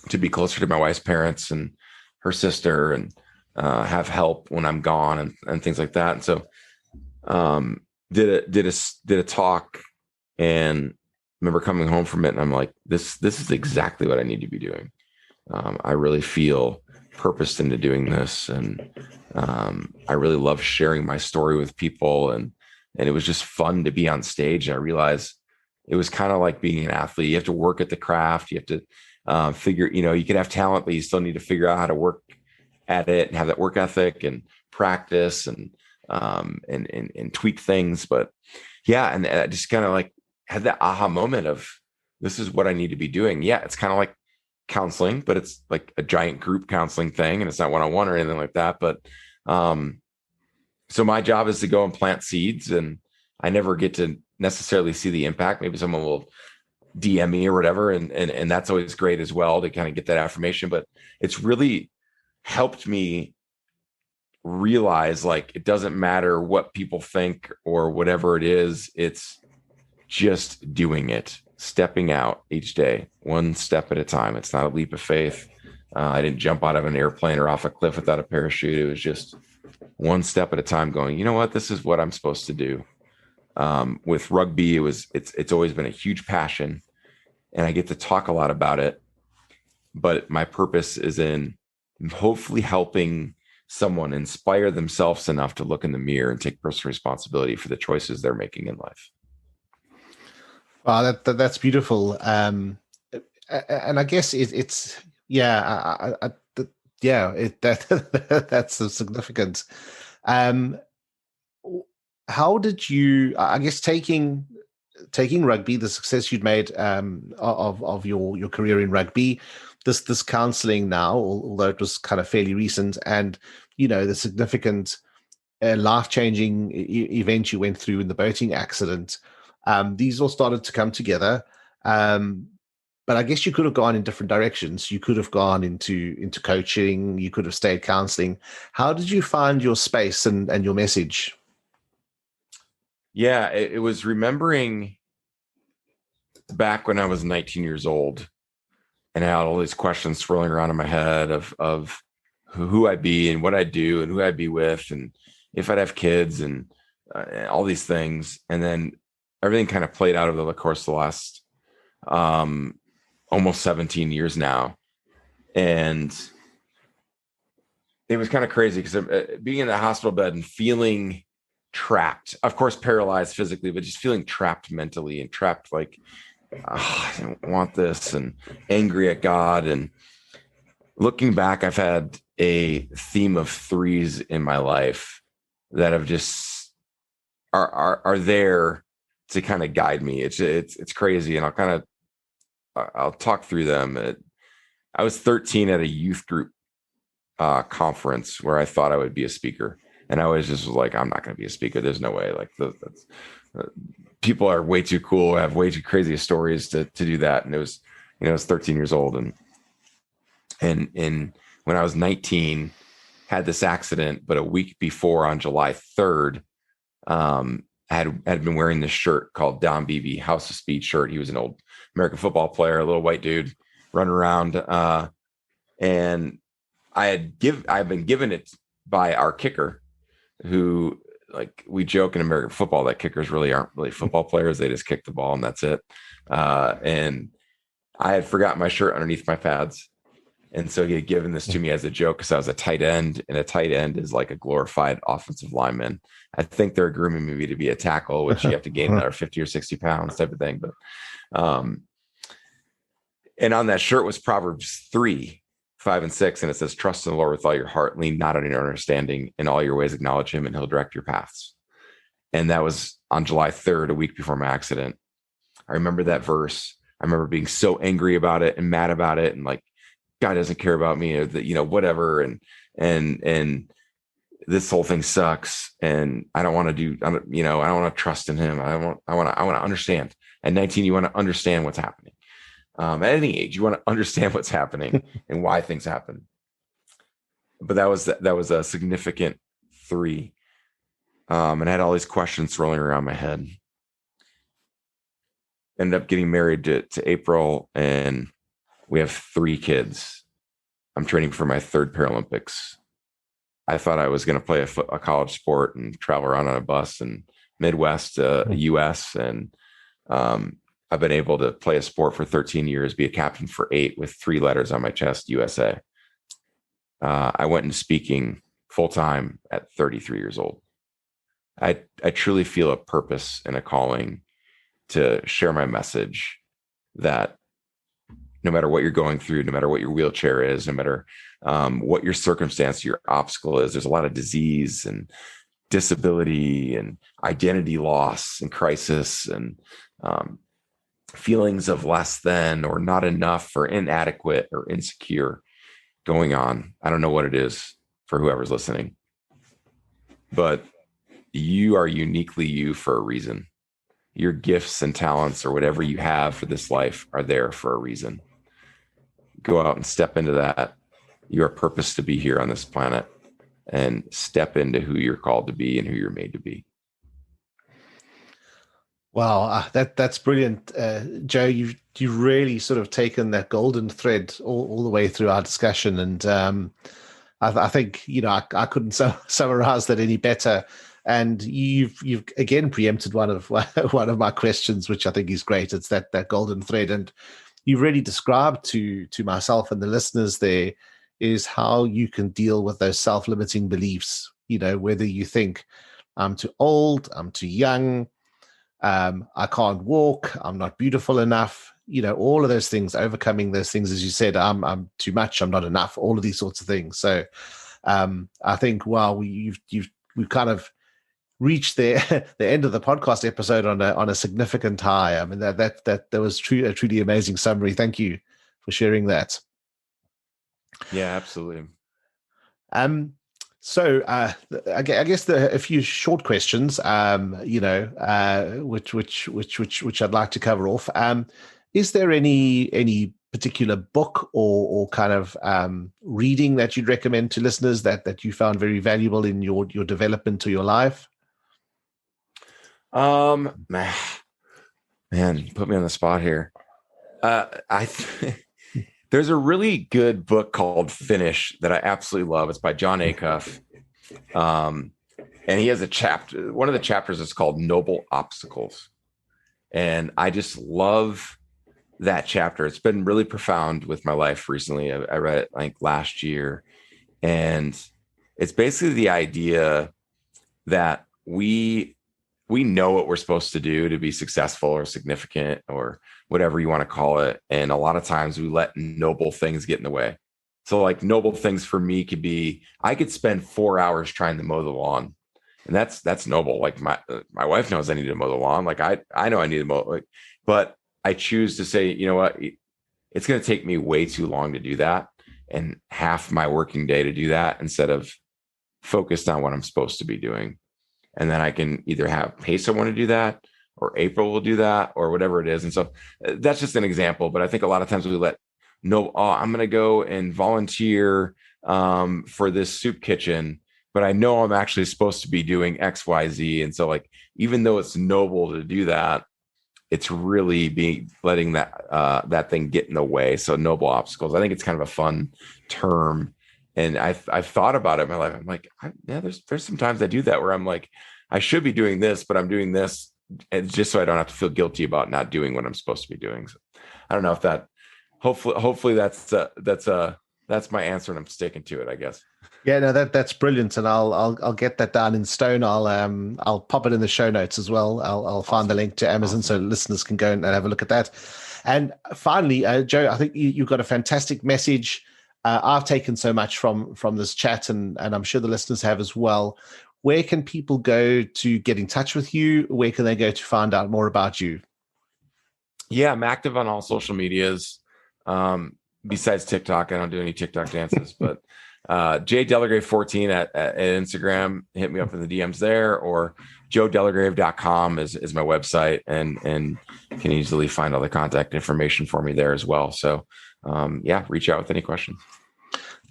to be closer to my wife's parents and her sister and have help when I'm gone and things like that. And so did a talk and remember coming home from it. And I'm like, this is exactly what I need to be doing. I really feel purposed into doing this. And I really love sharing my story with people. And it was just fun to be on stage. And I realized it was kind of like being an athlete. You have to work at the craft. You have to figure, you can have talent, but you still need to figure out how to work at it and have that work ethic and practice and tweak things. But yeah, and I just kind of like had that aha moment of this is what I need to be doing. Yeah, it's kind of like counseling, but it's like a giant group counseling thing, and it's not one-on-one or anything like that. But so my job is to go and plant seeds, and I never get to necessarily see the impact. Maybe someone will DM me or whatever, and that's always great as well to kind of get that affirmation. But it's really helped me realize like it doesn't matter what people think or whatever it is. It's just doing it, stepping out each day, one step at a time. It's not a leap of faith. I didn't jump out of an airplane or off a cliff without a parachute. It was just one step at a time going, you know what, this is what I'm supposed to do. With rugby, it's always been a huge passion, and I get to talk a lot about it, but my purpose is in hopefully helping someone inspire themselves enough to look in the mirror and take personal responsibility for the choices they're making in life. Wow, that's beautiful. And I guess it's yeah, that's significant. How did you, I guess, taking rugby, the success you'd made of your career in rugby, this counseling now, although it was kind of fairly recent, and the significant life-changing event you went through in the boating accident, these all started to come together. But I guess you could have gone in different directions. You could have gone into coaching. You could have stayed counseling. How did you find your space and your message? Yeah, it was remembering back when I was 19 years old and I had all these questions swirling around in my head of who I'd be and what I'd do and who I'd be with and if I'd have kids and all these things. And then everything kind of played out over the course of the last almost 17 years now. And it was kind of crazy because being in the hospital bed and feeling trapped, of course, paralyzed physically, but just feeling trapped mentally and trapped like, I don't want this, and angry at God. And looking back, I've had a theme of threes in my life that have just are there to kind of guide me. It's crazy. And I'll talk through them. I was 13 at a youth group conference where I thought I would be a speaker. And I always just was like, I'm not going to be a speaker. There's no way. Like people are way too cool, have way too crazy stories to do that. And it was, I was 13 years old. And when I was 19, had this accident, but a week before on July 3rd, had been wearing this shirt called Don Beebe, House of Speed shirt. He was an old American football player, a little white dude running around. And I've been given it by our kicker, who, like, we joke in American football that kickers really aren't really football players. They just kick the ball and that's it. And I had forgotten my shirt underneath my pads. And so he had given this to me as a joke because I was a tight end, and a tight end is like a glorified offensive lineman. I think they're grooming me to be a tackle, which you have to gain another 50 or 60 pounds type of thing. But, and on that shirt was Proverbs 3, 5 and 6. And it says, trust in the Lord with all your heart, lean not on your understanding, in all your ways acknowledge him, and he'll direct your paths. And that was on July 3rd, a week before my accident. I remember that verse. I remember being so angry about it and mad about it. And like, God doesn't care about me, or that, whatever. And this whole thing sucks. And I don't want to I don't want to trust in him. I want to understand. At 19, you want to understand what's happening. At any age, you want to understand what's happening and why things happen. But that was a significant 3. And I had all these questions swirling around my head. Ended up getting married to April, and we have 3 kids. I'm training for my 3rd Paralympics. I thought I was going to play a college sport and travel around on a bus in Midwest U.S. And I've been able to play a sport for 13 years, be a captain for 8 with 3 letters on my chest, USA. I went into speaking full time at 33 years old. I truly feel a purpose and a calling to share my message that no matter what you're going through, no matter what your wheelchair is, no matter what your circumstance, your obstacle is, there's a lot of disease and disability and identity loss and crisis and feelings of less than or not enough or inadequate or insecure going on. I don't know what it is for whoever's listening, but you are uniquely you for a reason. Your gifts and talents or whatever you have for this life are there for a reason. Go out and step into that. You are purposed to be here on this planet, and step into who you're called to be and who you're made to be. Wow, that's brilliant, Joe. You really sort of taken that golden thread all the way through our discussion, and I think I couldn't summarize that any better. And you've again preempted one of my questions, which I think is great. It's that golden thread, and you really described to myself and the listeners there is how you can deal with those self-limiting beliefs. Whether you think I'm too old, I'm too young, I can't walk, I'm not beautiful enough. All of those things, overcoming those things, as you said, I'm too much, I'm not enough. All of these sorts of things. So I think we've kind of reached the end of the podcast episode on a significant high. I mean that was a truly amazing summary. Thank you for sharing that. Yeah, absolutely. So I guess a few short questions, which I'd like to cover off. Is there any particular book or kind of reading that you'd recommend to listeners that you found very valuable in your development to your life? Man, you put me on the spot here. There's a really good book called Finish that I absolutely love. It's by John Acuff. And he has a chapter. One of the chapters is called Noble Obstacles. And I just love that chapter. It's been really profound with my life recently. I read it like last year. And it's basically the idea that we know what we're supposed to do to be successful or significant or whatever you want to call it. And a lot of times we let noble things get in the way. So like noble things for me could be, I could spend 4 hours trying to mow the lawn, and that's noble. Like my wife knows I need to mow the lawn. Like I know I need to mow, but I choose to say, you know what, it's going to take me way too long to do that, and half my working day to do that, instead of focused on what I'm supposed to be doing. And then I can either pay someone to do that, or April will do that, or whatever it is. And so that's just an example. But I think a lot of times we I'm going to go and volunteer for this soup kitchen, but I know I'm actually supposed to be doing X, Y, Z. And so like, even though it's noble to do that, it's really letting that thing get in the way. So noble obstacles, I think it's kind of a fun term. And I've thought about it in my life. I'm like, there's some times I do that where I'm like, I should be doing this, but I'm doing this, and just so I don't have to feel guilty about not doing what I'm supposed to be doing. So I don't know if that, hopefully that's that's my answer, and I'm sticking to it, I guess. Yeah, no, that's brilliant, and I'll get that down in stone. I'll pop it in the show notes as well. I'll find the link to Amazon so listeners can go and have a look at that. And finally, Joe, I think you've got a fantastic message. I've taken so much from this chat, and I'm sure the listeners have as well. Where can people go to get in touch with you? Where can they go to find out more about you? Yeah, I'm active on all social medias. Besides TikTok, I don't do any TikTok dances, but JDelagrave14 at Instagram. Hit me up in the DMs there, or joedelagrave.com is my website, and can easily find all the contact information for me there as well. So reach out with any questions.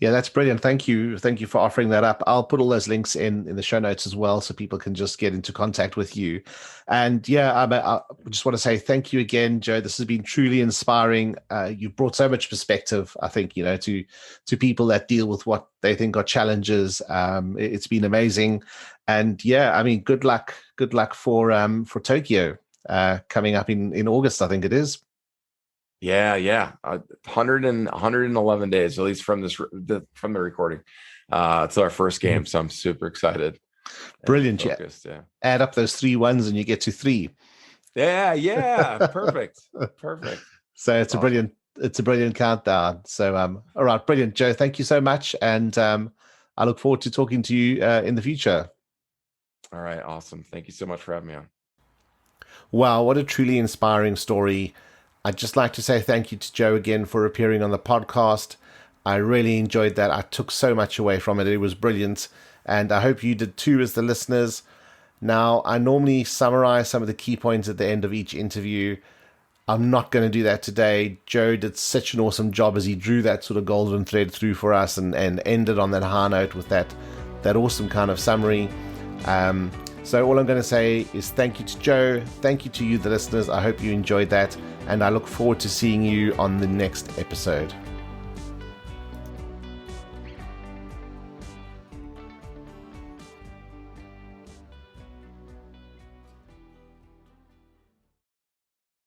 Yeah, that's brilliant. Thank you for offering that up. I'll put all those links in the show notes as well, so people can just get into contact with you. And I just want to say thank you again, Joe. This has been truly inspiring. You've brought so much perspective, I think, to people that deal with what they think are challenges. It's been amazing. And good luck for Tokyo coming up in August, I think it is. Yeah. 111 days, at least from the recording. It's our first game, so I'm super excited. Brilliant. Yeah. Add up those 3 1s and you get to 3. Yeah. Perfect. So it's awesome. It's a brilliant countdown. So all right, brilliant, Joe. Thank you so much, and I look forward to talking to you in the future. All right, awesome. Thank you so much for having me on. Wow, what a truly inspiring story. I'd just like to say thank you to Joe again for appearing on the podcast. I really enjoyed that. I took so much away from it. It was brilliant. And I hope you did too as the listeners. Now, I normally summarize some of the key points at the end of each interview. I'm not going to do that today. Joe did such an awesome job as he drew that sort of golden thread through for us and ended on that high note with that awesome kind of summary. So all I'm going to say is thank you to Joe. Thank you to you, the listeners. I hope you enjoyed that. And I look forward to seeing you on the next episode.